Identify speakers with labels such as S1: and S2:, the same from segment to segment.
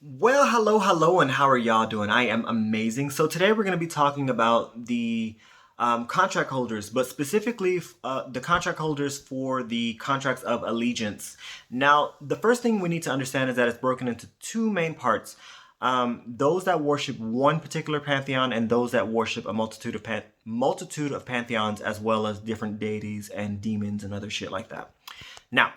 S1: Well, hello, and how are y'all doing? I am amazing. So today we're going to be talking about the contract holders, but specifically the contract holders for the contracts of allegiance. Now, the first thing we need to understand is that it's broken into two main parts. Those that worship one particular pantheon and those that worship a multitude of pantheons, as well as different deities and demons and other shit like that. Now,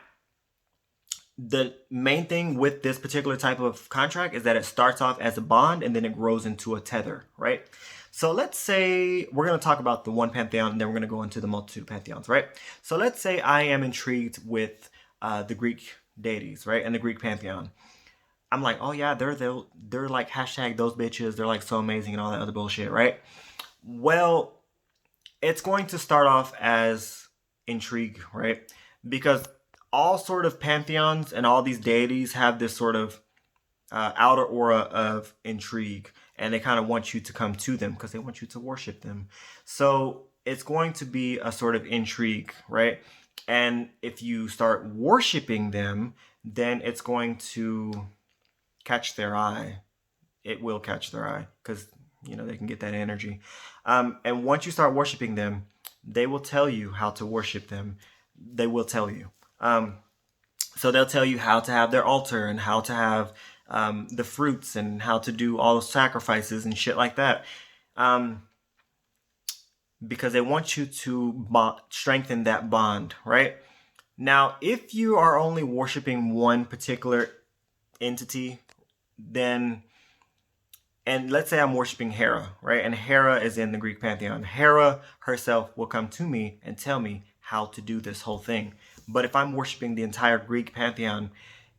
S1: the main thing with this particular type of contract is that it starts off as a bond and then it grows into a tether, right? So let's say we're going to talk about the one pantheon and then we're going to go into the multitude of pantheons, right? So let's say I am intrigued with the Greek deities, right? And the Greek pantheon. I'm like, oh yeah, they're like hashtag those bitches. They're like so amazing and all that other bullshit, right? Well, it's going to start off as intrigue, right? Because all sort of pantheons and all these deities have this sort of outer aura of intrigue, and they kind of want you to come to them because they want you to worship them. So it's going to be a sort of intrigue, right? And if you start worshiping them, then it's going to catch their eye. It will catch their eye because they can get that energy. And once you start worshiping them, they will tell you how to worship them. They will tell you. So they'll tell you how to have their altar and how to have the fruits and how to do all the sacrifices and shit like that. Because they want you to strengthen that bond, right? Now, if you are only worshiping one particular entity, then, and let's say I'm worshiping Hera, right? And Hera is in the Greek pantheon. Hera herself will come to me and tell me how to do this whole thing. But if I'm worshiping the entire Greek pantheon,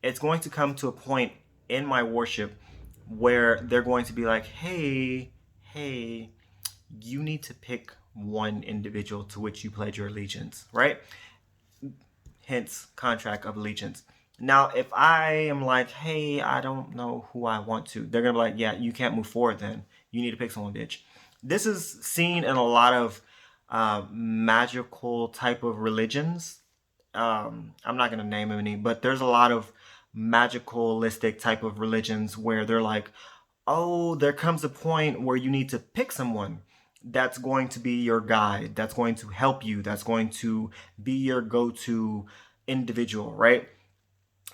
S1: it's going to come to a point in my worship where they're going to be like, hey, you need to pick one individual to which you pledge your allegiance, right? Hence, contract of allegiance. Now, if I am like, hey, I don't know who I want to, they're going to be like, yeah, you can't move forward then. You need to pick someone, bitch. This is seen in a lot of magical type of religions. I'm not going to name any, but there's a lot of magicalistic type of religions where they're like, oh, there comes a point where you need to pick someone that's going to be your guide, that's going to help you, that's going to be your go-to individual, right?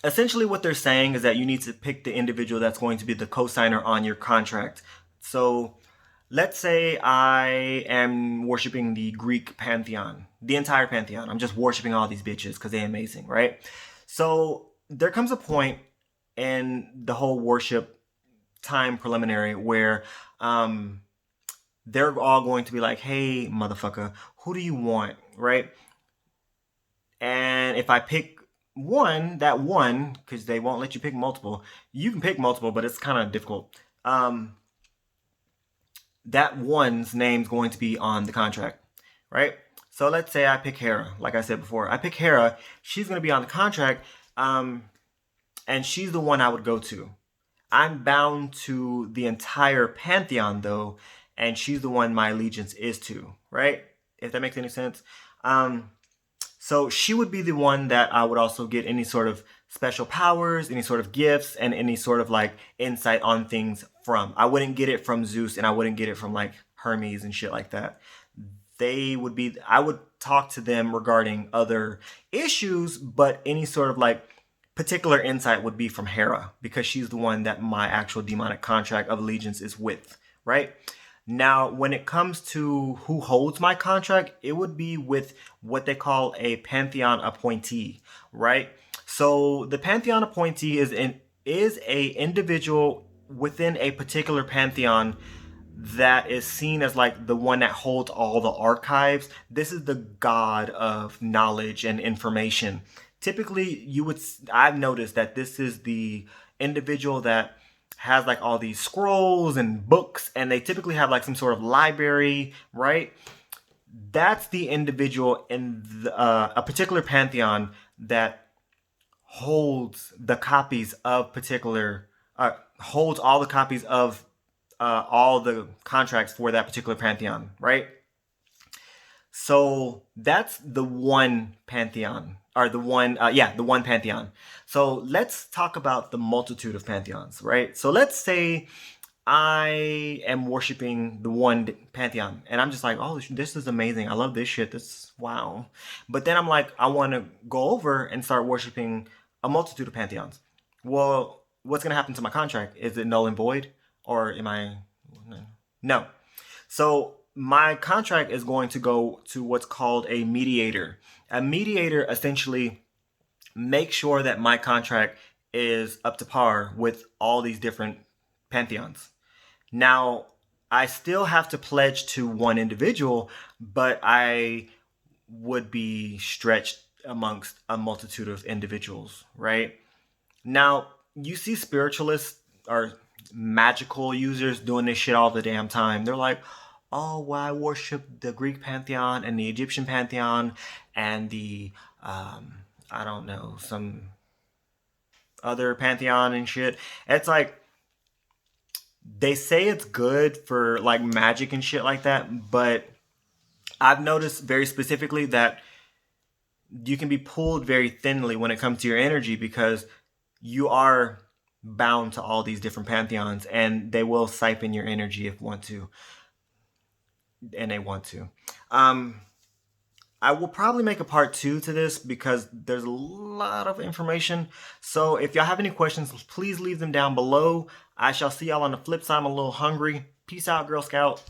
S1: Essentially what they're saying is that you need to pick the individual that's going to be the co-signer on your contract. So let's say I am worshiping the Greek pantheon, the entire pantheon. I'm just worshiping all these bitches because they're amazing, right? So there comes a point in the whole worship time preliminary where they're all going to be like, hey, motherfucker, who do you want, right? And if I pick that one, because they won't let you pick multiple, you can pick multiple, but it's kind of difficult. That one's name's going to be on the contract, right? So let's say I pick Hera. Like I said before, I pick Hera. She's going to be on the contract, and she's the one I would go to. I'm bound to the entire pantheon, though, and she's the one my allegiance is to, right? If that makes any sense. So she would be the one that I would also get any sort of special powers, any sort of gifts, and any sort of like insight on things from. I wouldn't get it from Zeus and I wouldn't get it from like Hermes and shit like that. I would talk to them regarding other issues, but any sort of like particular insight would be from Hera because she's the one that my actual demonic contract of allegiance is with, right? Now, when it comes to who holds my contract, it would be with what they call a pantheon appointee, right? So the pantheon appointee is a individual within a particular pantheon that is seen as like the one that holds all the archives. This is the god of knowledge and information. Typically, I've noticed that this is the individual that has like all these scrolls and books, and they typically have like some sort of library, right? That's the individual in a particular pantheon that holds the copies of holds all the copies of all the contracts for that particular pantheon, right? So that's the one pantheon or the one pantheon. So let's talk about the multitude of pantheons, right? So let's say I am worshiping the one pantheon, and I'm just like, oh, this is amazing. I love this shit. This wow. But then I'm like, I want to go over and start worshiping a multitude of pantheons. Well, what's gonna happen to my contract? Is it null and void, or am I? No. So my contract is going to go to what's called a mediator. A mediator essentially makes sure that my contract is up to par with all these different pantheons. Now, I still have to pledge to one individual, but I would be stretched amongst a multitude of individuals, right? Now, you see spiritualists or magical users doing this shit all the damn time. They're like, oh, well, I worship the Greek pantheon and the Egyptian pantheon and the, I don't know, some other pantheon and shit. It's like, they say it's good for like magic and shit like that, but I've noticed very specifically that you can be pulled very thinly when it comes to your energy because you are bound to all these different pantheons and they will siphon your energy if want to, and they want to. I will probably make a part 2 to this because there's a lot of information. So if y'all have any questions, please leave them down below. I shall see y'all on the flip side. I'm a little hungry. Peace out, Girl Scout.